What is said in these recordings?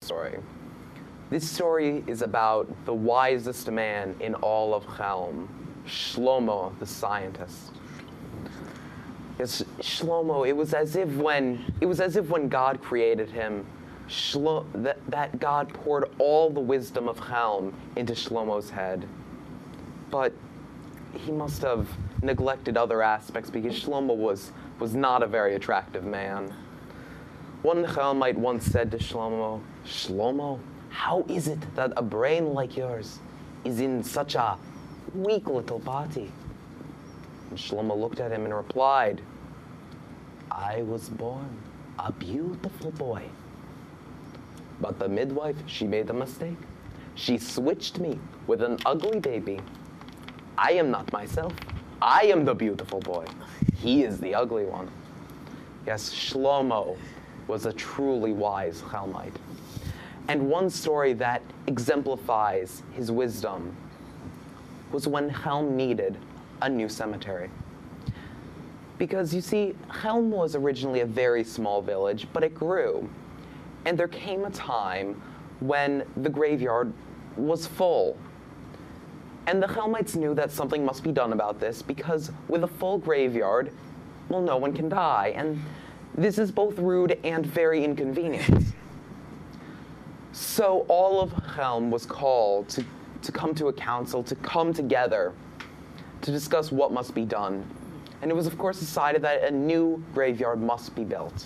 story. This story is about the wisest man in all of Chelm, Shlomo, the scientist. Yes, Shlomo, it was as if when God created him, that God poured all the wisdom of Chelm into Shlomo's head. But he must have neglected other aspects because Shlomo was not a very attractive man. One Chelmite once said to Shlomo, "Shlomo, how is it that a brain like yours is in such a weak little body?" And Shlomo looked at him and replied, "I was born a beautiful boy. But the midwife, she made a mistake. She switched me with an ugly baby. I am not myself. I am the beautiful boy. He is the ugly one." Yes, Shlomo was a truly wise Chelmite. And one story that exemplifies his wisdom was when Chelm needed a new cemetery. Because you see, Chelm was originally a very small village, but it grew. And there came a time when the graveyard was full. And the Chelmites knew that something must be done about this because with a full graveyard, well, no one can die. And this is both rude and very inconvenient. So all of Chelm was called to come to a council, to come together to discuss what must be done. And it was, of course, decided that a new graveyard must be built.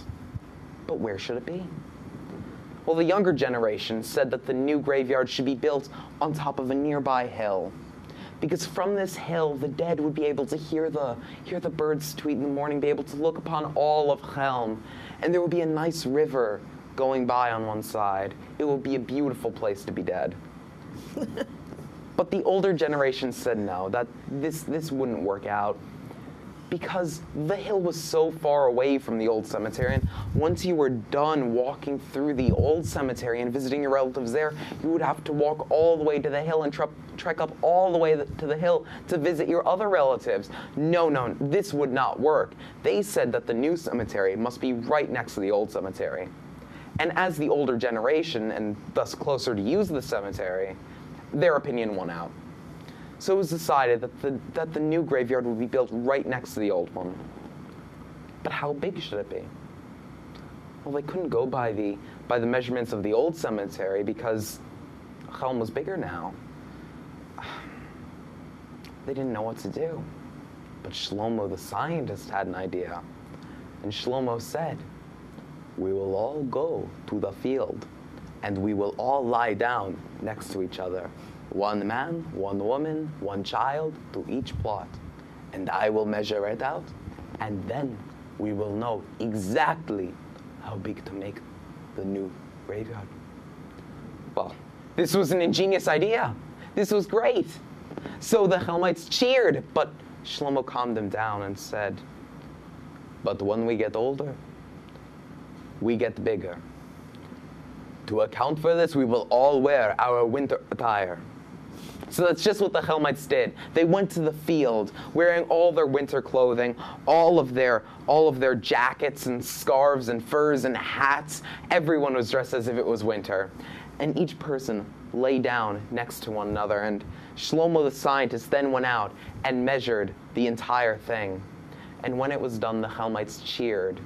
But where should it be? Well, the younger generation said that the new graveyard should be built on top of a nearby hill. Because from this hill, the dead would be able to hear the birds tweet in the morning, be able to look upon all of Chelm, and there would be a nice river going by on one side. It would be a beautiful place to be dead. But the older generation said no, that this wouldn't work out, because the hill was so far away from the old cemetery, and once you were done walking through the old cemetery and visiting your relatives there, you would have to walk all the way to the hill and trek up all the way to the hill to visit your other relatives. No, this would not work. They said that the new cemetery must be right next to the old cemetery. And as the older generation, and thus closer to use the cemetery, their opinion won out. So it was decided that the new graveyard would be built right next to the old one. But how big should it be? Well, they couldn't go by the measurements of the old cemetery because Chelm was bigger now. They didn't know what to do. But Shlomo the scientist had an idea. And Shlomo said, "We will all go to the field, and we will all lie down next to each other. One man, one woman, one child to each plot. And I will measure it out, and then we will know exactly how big to make the new graveyard." Well, this was an ingenious idea. This was great. So the Chelmites cheered, but Shlomo calmed them down and said, "But when we get older, we get bigger. To account for this, we will all wear our winter attire." So that's just what the Chelmites did. They went to the field wearing all their winter clothing, all of their jackets and scarves and furs and hats. Everyone was dressed as if it was winter. And each person lay down next to one another. And Shlomo the scientist then went out and measured the entire thing. And when it was done, the Chelmites cheered,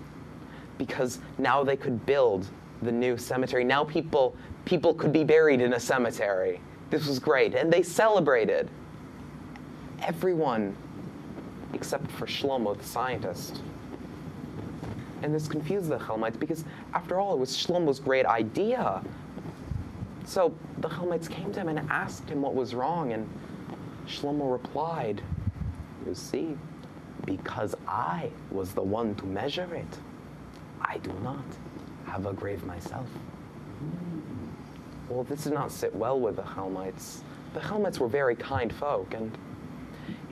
because now they could build the new cemetery. Now people could be buried in a cemetery. This was great, and they celebrated. Everyone except for Shlomo the scientist. And this confused the Chelmites, because after all, it was Shlomo's great idea. So the Chelmites came to him and asked him what was wrong, and Shlomo replied, "You see, because I was the one to measure it, I do not have a grave myself." Well, this did not sit well with the Chelmites. The Chelmites were very kind folk, and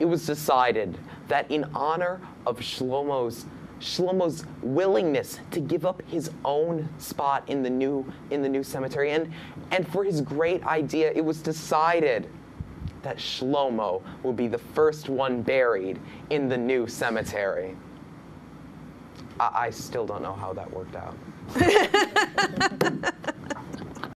it was decided that in honor of Shlomo's willingness to give up his own spot in the new cemetery, and for his great idea, it was decided that Shlomo will be the first one buried in the new cemetery. I still don't know how that worked out.